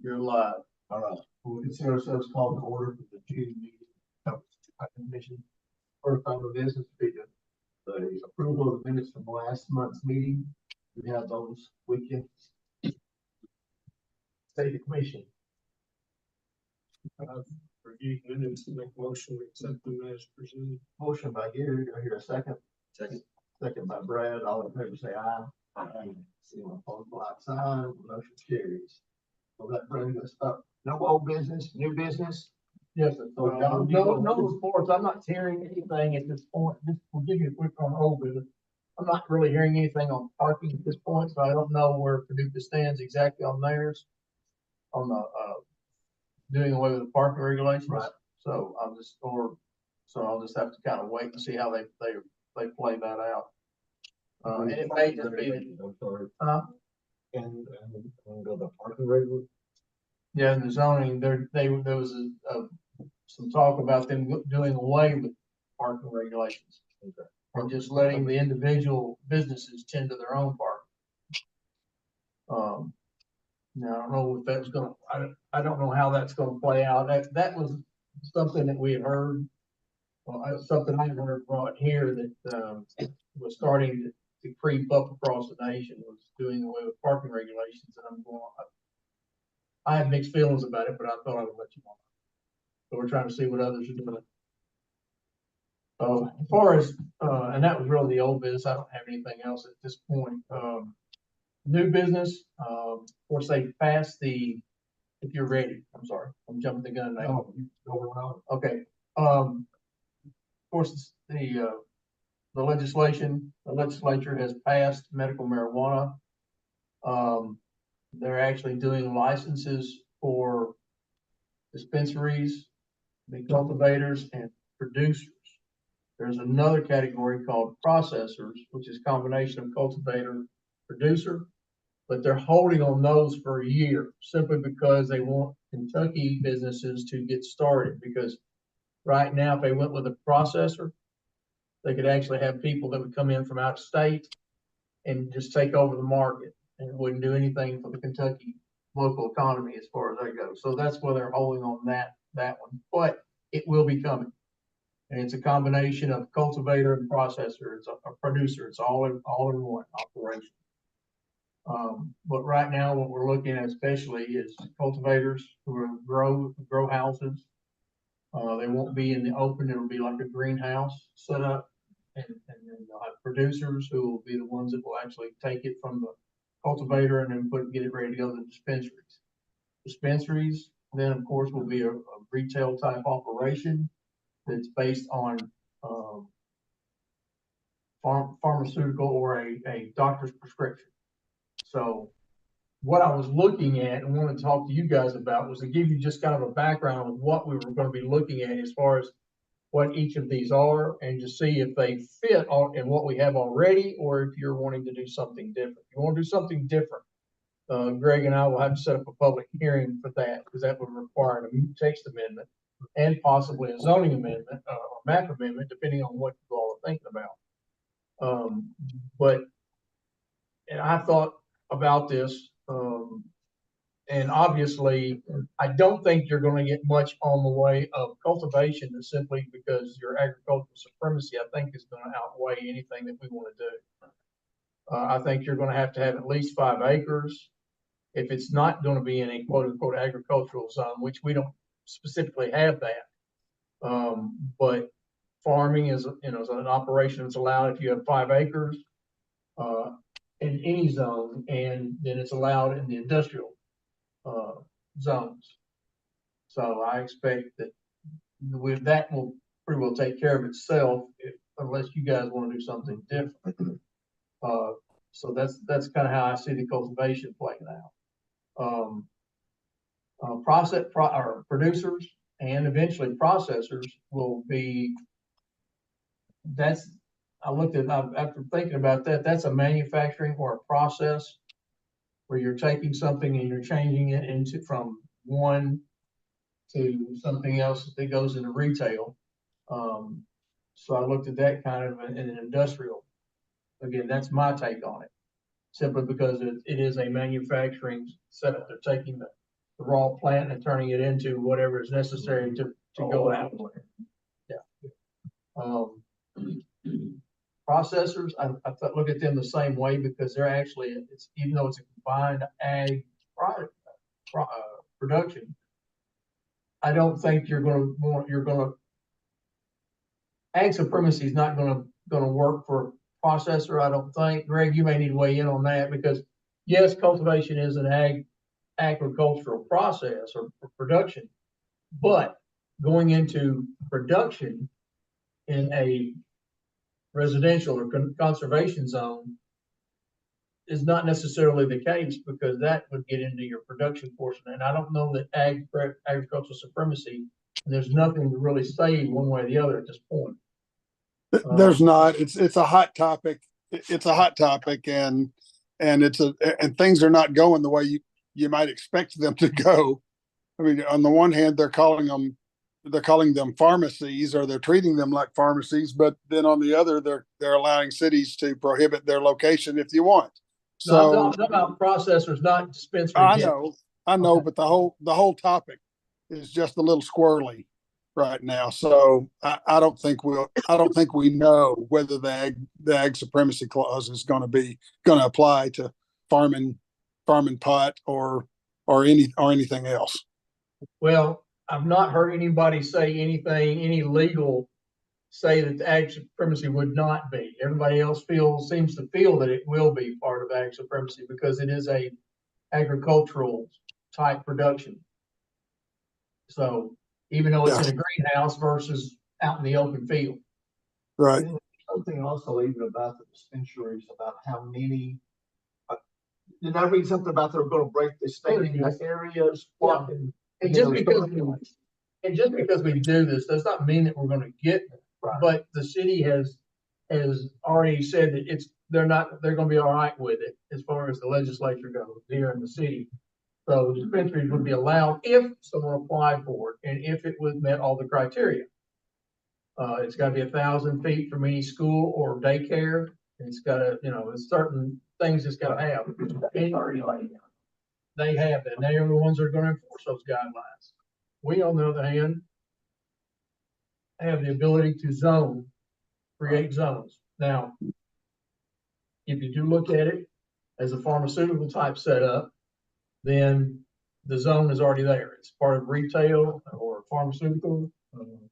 You're live. All right, we'll consider ourselves called to order for the June meeting of the commission. First item of business will be the approval of the minutes from last month's meeting. We have those weekends. State the commission. Review minutes and make a motion to accept them as presented. Motion by Gary, do I hear a second? Second. Second by Brad, all in favor say aye. Aye. Anyone opposed, like sign, motion carries. Will that bring us up? No old business, new business? Yes, sir. So, No reports. I'm not hearing anything at this point. Just we'll give you a quick on old business. I'm not really hearing anything on parking at this point, so I don't know where Paducah stands exactly on theirs. On the, doing away with the parking regulations. Right. So I'll just have to kind of wait and see how they play that out. And it may just be, I'm sorry. And go the parking regulations. yeah, in the zoning, there was some talk about them doing away with parking regulations. Okay. And just letting the individual businesses tend to their own park. Now, I don't know if that's gonna, I don't know how that's gonna play out. That was something that we had heard. Well, something I heard brought here that, was starting to creep up across the nation, was doing away with parking regulations, and I'm going, I have mixed feelings about it, but I thought I would let you know. So we're trying to see what others are doing. As far as, and that was really the old business, I don't have anything else at this point. New business, of course, they passed if you're ready, I'm sorry, I'm jumping the gun now. No, you go around. Okay, of course, the legislature has passed medical marijuana. They're actually doing licenses for dispensaries, the cultivators and producers. There's another category called processors, which is a combination of cultivator, producer, but they're holding on those for a year simply because they want Kentucky businesses to get started. Because right now, if they went with a processor, they could actually have people that would come in from out of state and just take over the market and wouldn't do anything for the Kentucky local economy as far as that goes. So that's where they're holding on that one, but it will be coming. And it's a combination of cultivator and processor. It's a producer. It's all in one operation. But right now, what we're looking at especially is cultivators who are grow houses. They won't be in the open. It'll be like a greenhouse set up. And then they'll have producers who will be the ones that will actually take it from the cultivator and then get it ready to go to the dispensaries. Dispensaries, then of course, will be a retail type operation that's based on pharmaceutical or a doctor's prescription. So what I was looking at and wanted to talk to you guys about was to give you just kind of a background of what we were going to be looking at as far as what each of these are, and to see if they fit in what we have already, or if you're wanting to do something different. If you want to do something different, Greg and I will have to set up a public hearing for that, because that would require a text amendment and possibly a zoning amendment or map amendment, depending on what you all are thinking about. And I thought about this, and obviously, I don't think you're going to get much on the way of cultivation simply because your agricultural supremacy, I think, is going to outweigh anything that we want to do. I think you're going to have at least 5 acres. If it's not going to be in a quote unquote agricultural zone, which we don't specifically have that. But farming is an operation that's allowed if you have 5 acres in any zone, and then it's allowed in the industrial zones. So I expect that that will pretty well take care of itself unless you guys want to do something different. So that's kind of how I see the cultivation playing out. Producers and eventually processors will be, after thinking about that, that's a manufacturing or a process where you're taking something and you're changing it from one to something else that goes into retail. So I looked at that kind of in an industrial. Again, that's my take on it, simply because it is a manufacturing setup. They're taking the raw plant and turning it into whatever is necessary to go out. Processors, I look at them the same way because they're actually, it's, even though it's a combined ag product, production, I don't think ag supremacy is not gonna work for processor, I don't think. Greg, you may need to weigh in on that because yes, cultivation is an agricultural process or production, but going into production in a residential or conservation zone is not necessarily the case because that would get into your production portion. And I don't know that agricultural supremacy, and there's nothing to really say one way or the other at this point. There's not. It's a hot topic. It's a hot topic, and things are not going the way you might expect them to go. I mean, on the one hand, they're calling them pharmacies, or they're treating them like pharmacies, but then on the other, they're allowing cities to prohibit their location if you want. So no, I'm talking about processors, not dispensaries. I know, Okay. but the whole topic is just a little squirrely right now. So I don't think we know whether the ag supremacy clause is going to apply to farming pot or anything else. Well, I've not heard anybody say any legal say that the ag supremacy would not be. Everybody else seems to feel that it will be part of ag supremacy because it is a agricultural type production. So even though it's in a greenhouse versus out in the open field. Right. Something also even about the dispensaries, about how many, did I read something about they're gonna break the stadium areas? Yeah. And just because we do this does not mean that we're gonna get it. Right. But the city has already said that they're gonna be all right with it as far as the legislature goes here in the city. So dispensaries would be allowed if someone applied for it and if it met all the criteria. It's gotta be 1,000 feet from any school or daycare. It's gotta, it's certain things it's gotta have. They have that. They are the ones that are gonna enforce those guidelines. We, on the other hand, have the ability to create zones. Now, if you do look at it as a pharmaceutical type setup, then the zone is already there. It's part of retail or pharmaceutical. You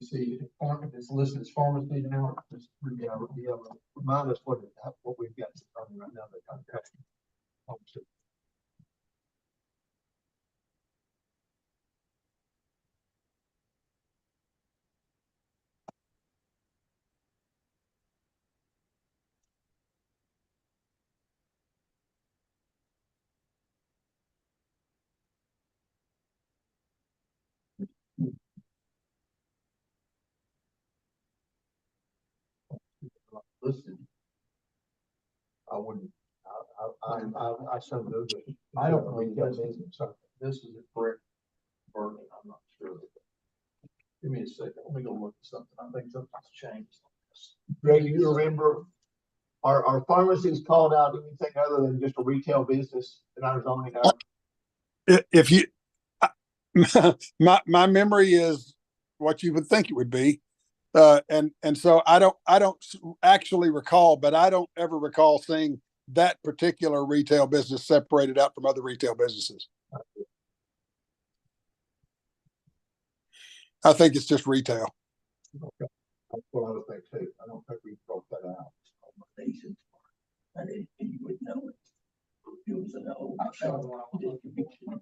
see, if it's listed as pharmacy now, just remind us what we've got right now, the contract. listed. I wouldn't, I so moved it. I don't think this is a correct wording. I'm not sure. Give me a second. Let me go look at something. I think something's changed. Greg, do you remember, are pharmacies called out anything other than just a retail business in our zoning? If you, my memory is what you would think it would be. And so I don't actually recall, but I don't ever recall seeing that particular retail business separated out from other retail businesses. I think it's just retail. Okay. That's what I would think too. I don't think we broke that out. And you would know it. It was an old distribution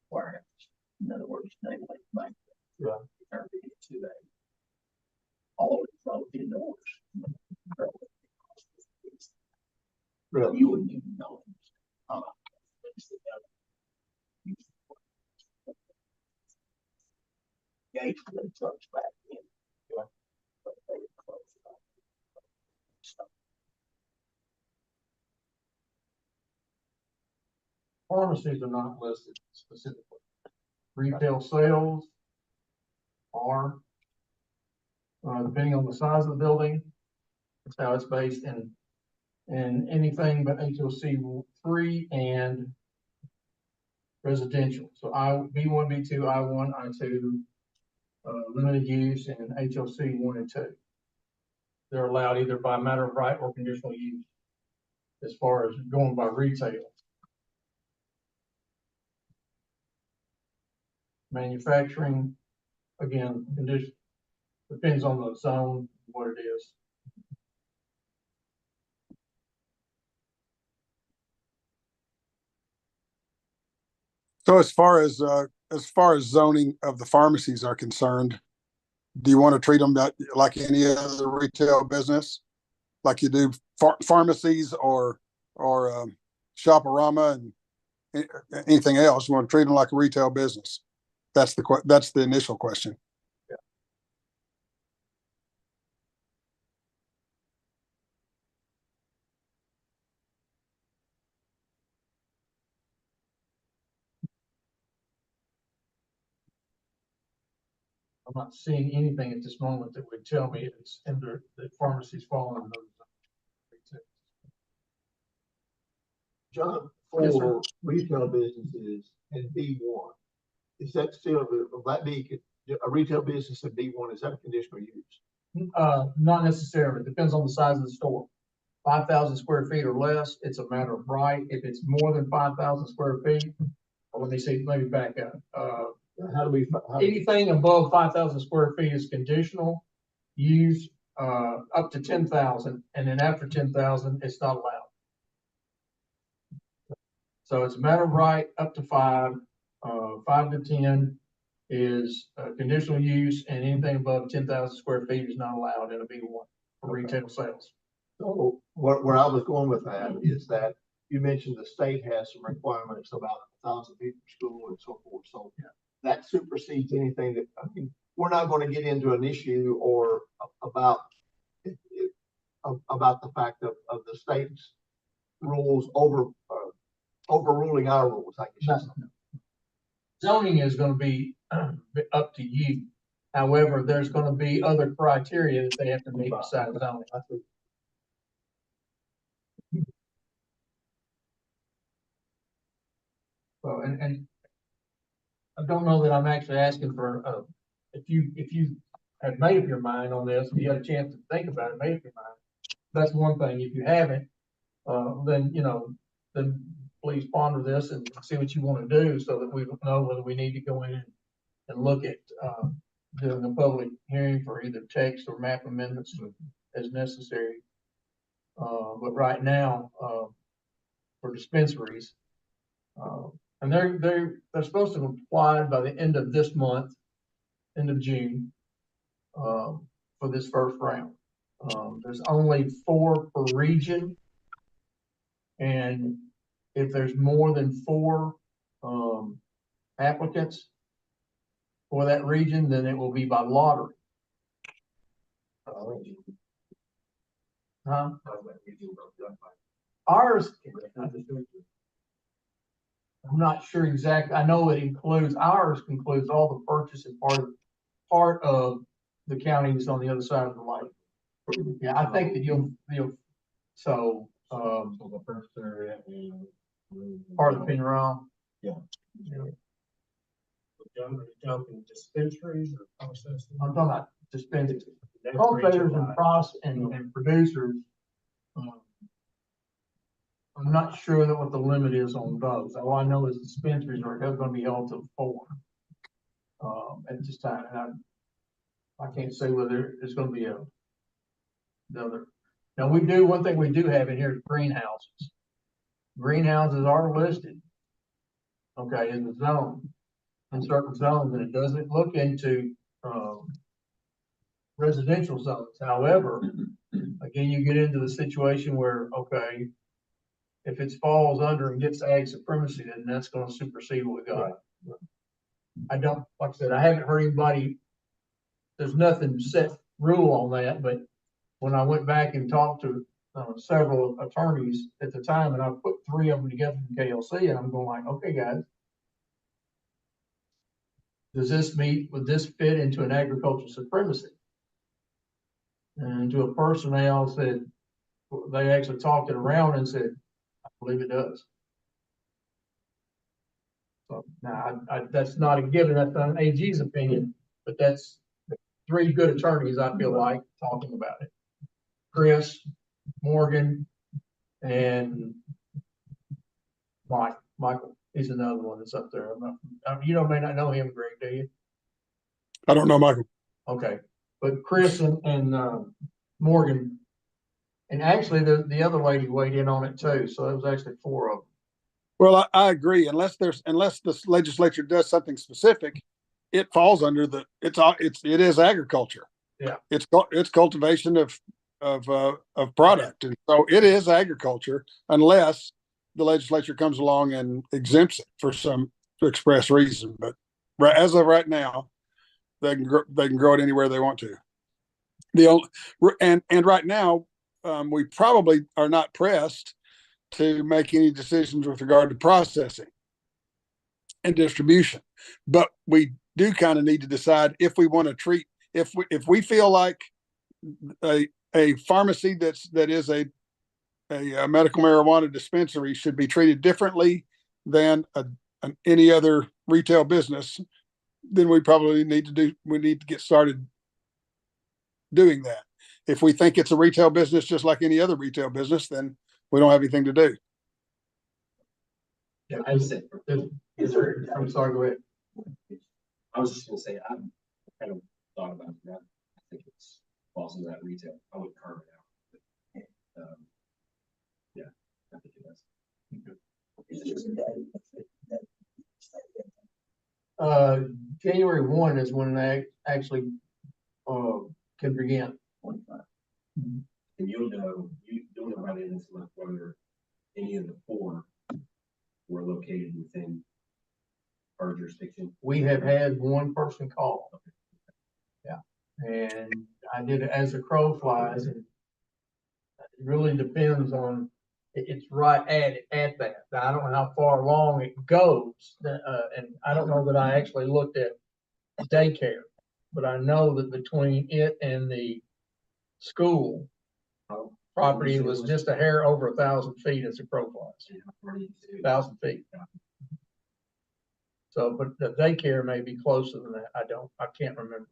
warehouse. In other words, they like bank. Yeah. Turned it into all from indoors. Really? You wouldn't even know it. Gates the trucks back in. But they were closed off. Pharmacies are not listed specifically. Retail sales are, depending on the size of the building, that's how it's based, and anything but HOC 3 and residential. So B1, B2, I1, I2, limited use, and HLC 1 and 2. They're allowed either by matter of right or conditional use, as far as going by retail. Manufacturing, again, condition, depends on the zone, what it is. So as far as zoning of the pharmacies are concerned, do you want to treat them like any other retail business, like you do pharmacies or Shoparama and anything else? You want to treat them like a retail business? That's the initial question. I'm not seeing anything at this moment that would tell me it's that pharmacies fall under those. John, Yes, sir. for retail businesses in B1, is that still, will that be a retail business in B1, is that a conditional use? Not necessarily. It depends on the size of the store. 5,000 square feet or less, it's a matter of right. If it's more than 5,000 square feet, let me back up. How do we? Anything above 5,000 square feet is conditional use, up to 10,000, and then after 10,000, it's not allowed. So it's a matter of right up to 5, 5 to 10 is conditional use, and anything above 10,000 square feet is not allowed in a B1 for retail sales. So where I was going with that is that you mentioned the state has some requirements about 1,000 people per school and so forth. So that supersedes anything that, I mean, we're not going to get into an issue or about the fact of the state's rules overruling our rules, I guess. No. Zoning is going to be up to you. However, there's going to be other criteria that they have to meet besides zoning. So, and I don't know that I'm actually asking for, if you have made up your mind on this, you had a chance to think about it, make up your mind. That's one thing. If you haven't, then, then please ponder this and see what you want to do so that we know whether we need to go in and look at, doing a public hearing for either text or map amendments as necessary. But right now, for dispensaries, and they're supposed to have applied by the end of this month, end of June, for this first round. There's only 4 per region. And if there's more than 4 applicants for that region, then it will be by lottery. Huh? Ours, I'm not sure exactly. I know it includes, ours includes all the purchase and part of the counties on the other side of the lake. Yeah, I think that you'll so the first area and part of the Pinral. Yeah. Jumping dispensaries or processing. I'm talking about dispensaries, cultivators and producers. I'm not sure that what the limit is on those. All I know is dispensaries are going to be held to 4 at this time, and I can't say whether it's going to be the other. Now one thing we do have in here is greenhouses. Greenhouses are listed, okay, in the zone, in certain zones, and it doesn't look into residential zones. However, again, you get into the situation where, okay, if it falls under and gets ag supremacy, then that's going to supersede what we got. Right. I don't, like I said, I haven't heard anybody, there's nothing set rule on that, but when I went back and talked to several attorneys at the time, and I put 3 of them together from KLC, and I'm going like, okay, guys, would this fit into an agricultural supremacy? And to a personnel said, they actually talked it around and said, I believe it does. So Now, that's not a given, that's not an AG's opinion, but that's three good attorneys, I feel like, talking about it. Chris, Morgan, and Michael, he's another one that's up there. You may not know him, Greg, do you? I don't know, Michael. Okay, but Chris and Morgan, and actually the other lady weighed in on it too, so it was actually four of them. Well, I agree. Unless the legislature does something specific, it falls under it is agriculture. Yeah. It's cultivation of product. And so it is agriculture unless the legislature comes along and exempts it for some express reason. But as of right now, they can grow it anywhere they want to. And right now, we probably are not pressed to make any decisions with regard to processing and distribution, but we do kind of need to decide if we want to treat if we feel like a pharmacy that is a medical marijuana dispensary should be treated differently than any other retail business, then we probably need to get started doing that. If we think it's a retail business just like any other retail business, then we don't have anything to do. Yeah, I said, I'm sorry, go ahead. I was just gonna say, I've kind of thought about that. I think it's falls into that retail. I would carve it out. Yeah, I think it does. January 1 is when they actually can begin. And you'll know by the end of this month whether any of the four were located within our jurisdiction. We have had one person call. Yeah, and I did it as a crow flies, and it really depends on, it's right at that. Now, I don't know how far along it goes, and I don't know that I actually looked at daycare, but I know that between it and the school property was just a hair over 1,000 feet as a crow flies. 1,000 feet. So, but the daycare may be closer than that. I can't remember.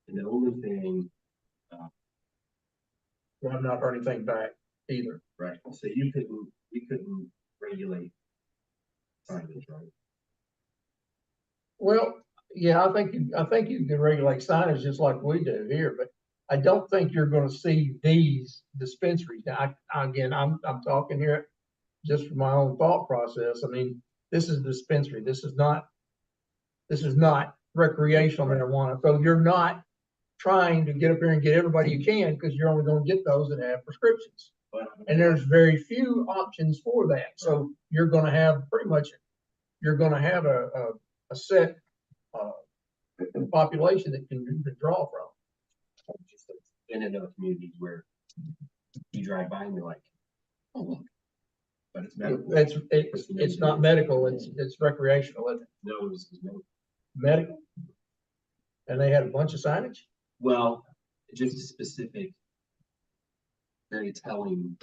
And the only thing, I've not heard anything back either. right, so we couldn't regulate signage, right? Well, yeah, I think you can regulate signage just like we do here, but I don't think you're gonna see these dispensaries. Now, again, I'm talking here just from my own thought process. I mean, this is a dispensary. This is not recreational marijuana. So you're not trying to get up here and get everybody you can, because you're only gonna get those that have prescriptions. And there's very few options for that. So you're gonna have a set population that you can draw from. Just in another communities where you drive by and you're like, oh, look. But it's medical. It's not medical, it's recreational, isn't it? No, it was medical. Medical? And they had a bunch of signage? Well, just a specific, very telling.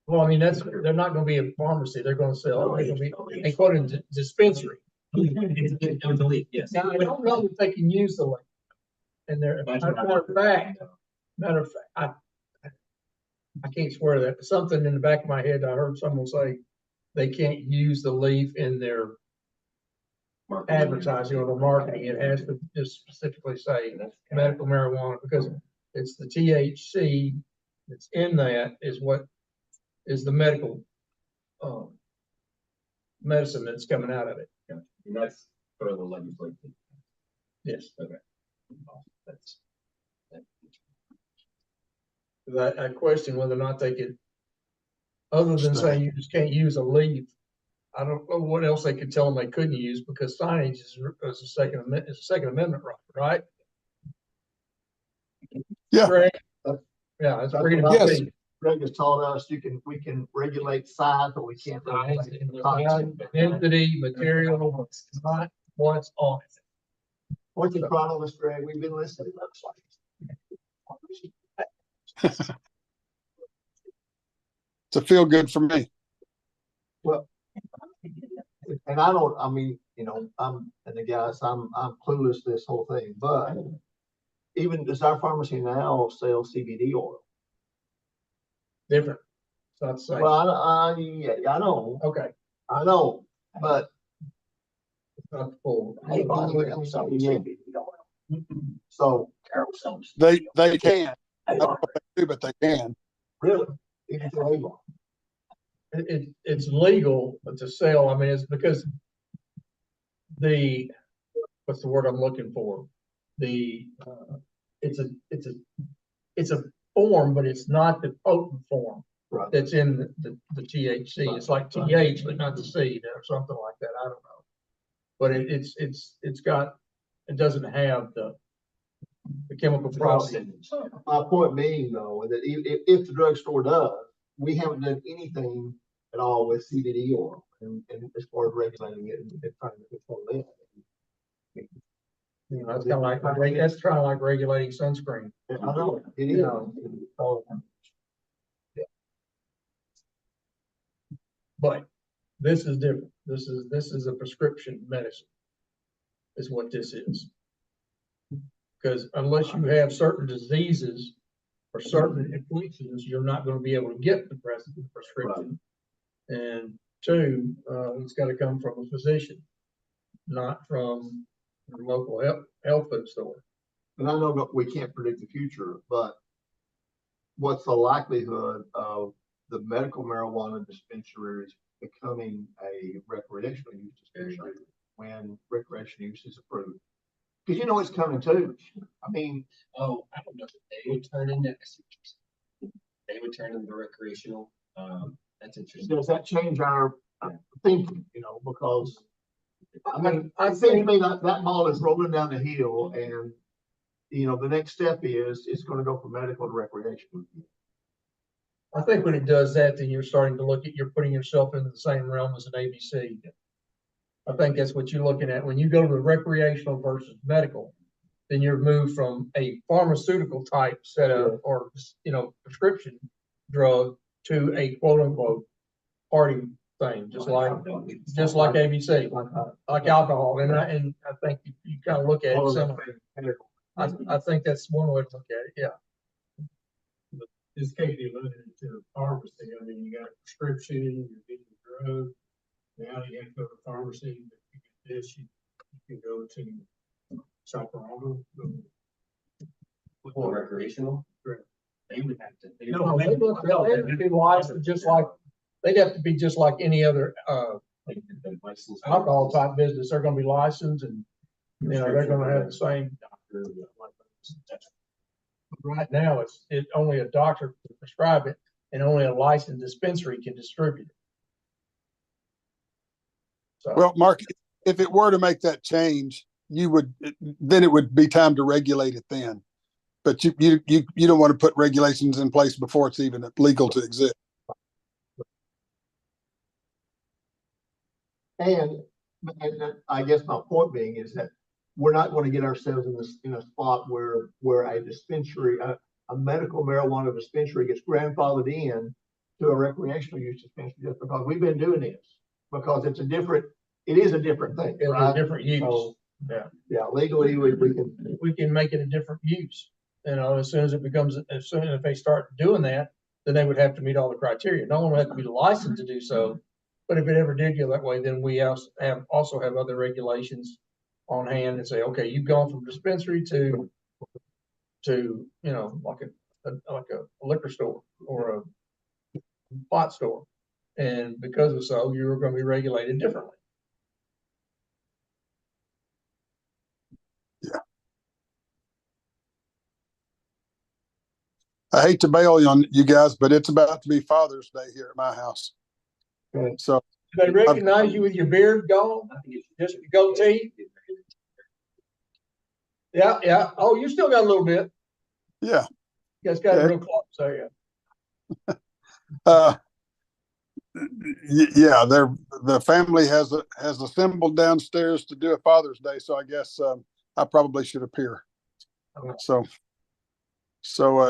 Well, I mean, they're not gonna be a pharmacy, they're gonna sell, they're gonna be, they call it a dispensary. Yes. Now, I don't know if they can use the link. And matter of fact, I can't swear to that, but something in the back of my head, I heard someone say they can't use the leaf in their advertising or the marketing. It has to just specifically say medical marijuana, because it's the THC that's in that is what is the medical medicine that's coming out of it. Yeah. And that's for the legislature. Yes. Okay. I question whether or not they could, other than saying you just can't use a leaf. I don't know what else they could tell them they couldn't use, because signage is a Second Amendment right? Yeah. Greg? Yeah, it's freedom of Yes. speech. Greg has told us we can regulate size, but we can't regulate content. Entity, material, not what's on it. What's in front of us, Greg? We've been listening. It's a feel good for me. Well, and I don't, I mean, you know, and the guys, I'm clueless to this whole thing, but even does our pharmacy now sell CBD oil? Different. It's not the same. Well, yeah, I know, Okay. but It's not the full. Hey, by the way, I'm sorry, Yeah. So Carol Soames. They can, Hey, I don't know if they do, but they can. really, even to Avon. It's legal to sell. I mean, it's because what's the word I'm looking for? It's a form, but it's not the potent form Right. that's in the THC. It's like TH, but not the seed or something like that. I don't know. But it doesn't have the chemical properties. My point being though, that if the drugstore does, we haven't done anything at all with CBD oil and as far as regulating it and trying to control it. You know, that's kind of like regulating sunscreen. I know, it is. Yeah. So, But this is different. This is a prescription medicine. Is what this is. Because unless you have certain diseases or certain afflictions, you're not going to be able to get the prescription. And two, it's got to come from a physician, not from the local health food store. And I know that we can't predict the future, but what's the likelihood of the medical marijuana dispensaries becoming a recreational use dispensary when recreational use is approved? Because you know it's coming too. I mean, Oh, I don't know. They would turn into, they would turn into recreational. That's interesting. does that change our thinking, you know, because I mean, I it seems to think me that ball is rolling down the hill and, you know, the next step is it's going to go from medical to recreational. when it does that, then you're starting to you're putting yourself into the same realm as an ABC. I think that's what you're looking at. When you go to the recreational versus medical, then you're moved from a pharmaceutical type setup or, you know, prescription drug to a quote unquote party thing, just like ABC, like alcohol. And I think you kind of look at it similar. I think that's one way to look at it. Yeah. This Katie alluded to the pharmacy. I mean, you got a prescription, you're getting a drug. Now you have to go to the pharmacy. If you get this, you can go to Chaparral. For recreational? Correct. They would have to. No, they'd have to be licensed just like, they'd have to be just like any other, License. alcohol type business. They're gonna be licensed and, you know, they're gonna have the same. Right now, it's only a doctor can prescribe it and only a licensed dispensary can distribute it. So, Well, Mark, if it were to make that change, then it would be time to regulate it then. But you don't want to put regulations in place before it's even legal to exist. And I guess my point being is that we're not going to get ourselves in a spot where a dispensary, a medical marijuana dispensary gets grandfathered in to a recreational use dispensary just because we've been doing this, because it is a different thing. it's Right? a different use. So, Yeah. yeah, legally We can make it a different use. You know, as soon as they start doing that, then they would have to meet all the criteria. No one would have to be licensed to do so. But if it ever did go that way, then we also have other regulations on hand and say, okay, you've gone from dispensary to, you know, like a liquor store or a pot store. And because of so, you're going to be regulated differently. Yeah. I hate to bail on you guys, but it's about to be Father's Day here at my house. Okay. So Do they recognize you with your beard gone? Just your goatee? Yeah, yeah. Oh, you still got a little bit. yeah. You guys got Yeah. it real close, so yeah. Yeah, the family has assembled downstairs to do a Father's Day, so I guess I probably should appear. So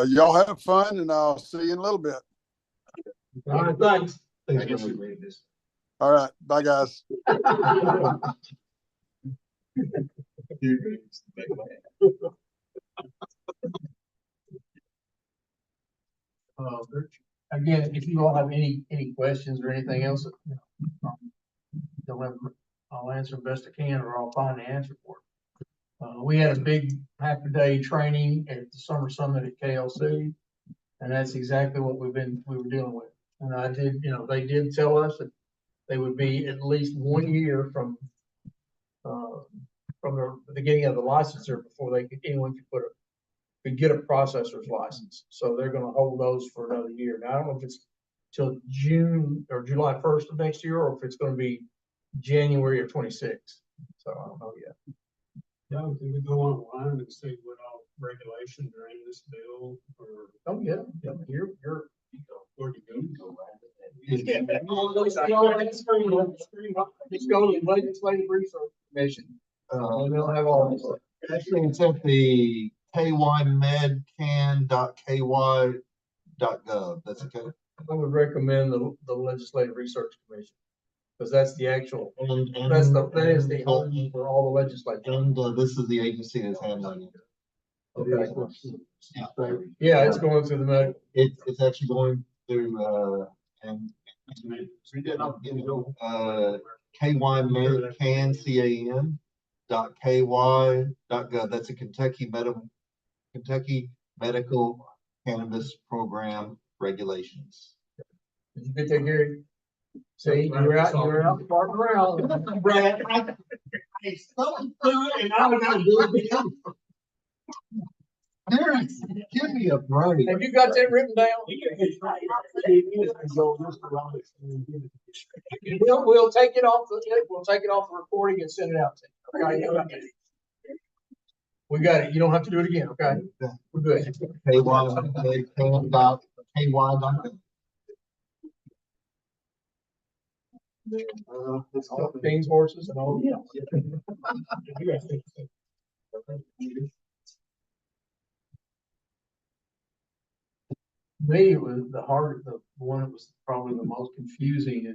y'all have fun, and I'll see you in a little bit. All right, thanks. I guess we rated this. All right. Bye, guys. Uh, Again, if you all have any questions or anything else, don't have, I'll answer the best I can, or I'll find the answer for it. We had a big half a day training at the summer summit at KLC, and that's exactly what we were dealing with. And I did, they did tell us that they would be at least 1 year from the beginning of the licensure before anyone could get a processor's license. So they're gonna hold those for another year. Now, I don't know if it's till June or July 1st of next year, or if it's gonna be January of 26. So I don't know yet. Yeah, can we go online and see what all regulations are in this bill, or Oh, yeah, you're, where to go? just go to the Legislative Research Commission, and they'll have all this. Actually, it's at the kymedcan.ky.gov. That's okay. I would recommend the Legislative Research Commission, because that's the actual, And that is the home for all the legislators. And this is the agency that's handling it. Okay. Yeah, it's going through the medical. It's actually going through, kymedcan.ky.gov. That's a Kentucky Medical Cannabis Program regulations. Did you get that, Gary? See, you're out farting around. Brad, I stumbled through it and I was gonna do it again. Derek, give me a break. Have you got that written down? We'll take it off the recording and send it out to you. Okay? We got it. You don't have to do it again, okay? We're good. Beans, horses, and all. Me, it was the one that was probably the most confusing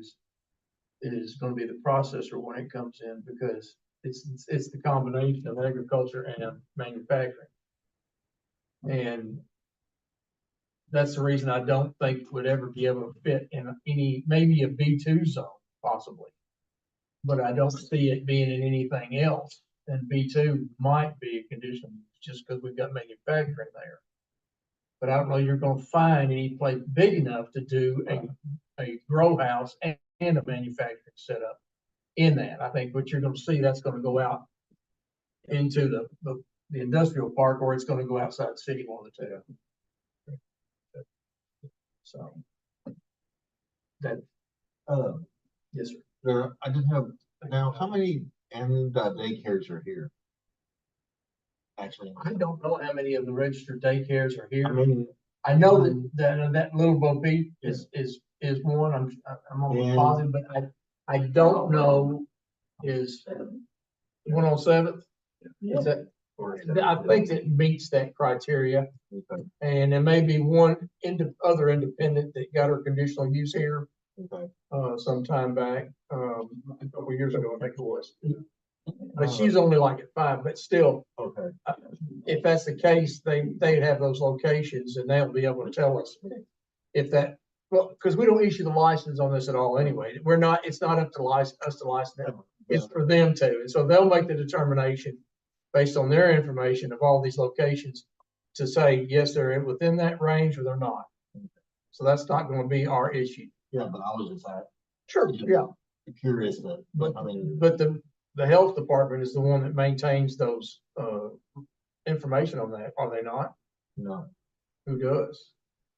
is gonna be the processor when it comes in, because it's the combination of agriculture and manufacturing. And that's the reason I don't think it would ever be able to fit in maybe a B2 zone, possibly. But I don't see it being in anything else, and B2 might be a condition just because we've got manufacturing there. But I don't know you're gonna find any place big enough to do a grow house and a manufacturing setup in that. I think what you're gonna see, that's gonna go out into the industrial park, or it's gonna go outside the city, one of the two. So that, yes, sir. I did have, now, how many daycares are here? Actually, I don't know how many of the registered daycares are I here. mean, I know that Little Bo Peep is one. I'm almost positive, but I don't know is 107th. Is that? I think that meets that criteria. okay, And there may be one other independent that got her conditional use here okay. some time back, a couple of years ago, I think it was. But she's only like at 5, but still, Okay. if that's the case, they'd have those locations and they'll be able to tell us if that, well, because we don't issue the license on this at all anyway. It's not up to us to license them. It's for them to. And so they'll make the determination based on their information of all these locations to say, yes, they're within that range or they're not. So that's not going to be our issue. Yeah, but I was just Sure, yeah. curious that, But, I mean, but the health department is the one that maintains those, information on that, are they not? no. Who does?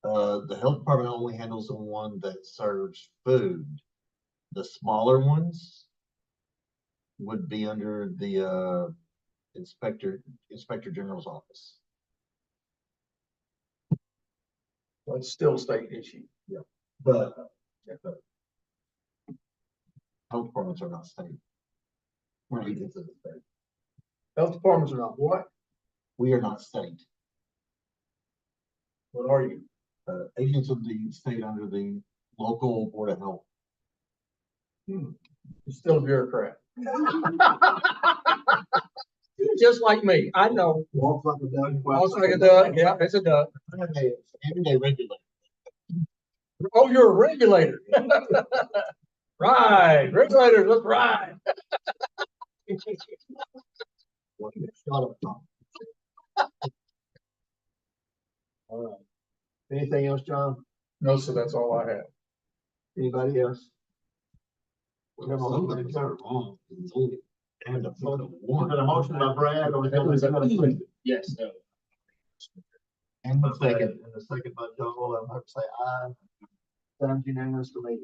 The health department only handles the one that serves food. The smaller ones would be under the inspector general's office. Well, it's still a state issue. But health departments are not state. We're agents of the state. Health departments are not what? We are not state. What are you? Agents of the state under the local board of health. You're still a bureaucrat. Just like me, I know. Walks like a duck. Walks like a duck, yeah, it's a duck. Everyday regulator. Oh, you're a regulator. Right, regulators, let's ride. All right. Anything else, John? No, so that's all I have. Anybody else? Something got it wrong. It's only- And a motion by Brad, or and Yes, no. a second by Joel, I'm going to say aye. Sounds unanimous to me.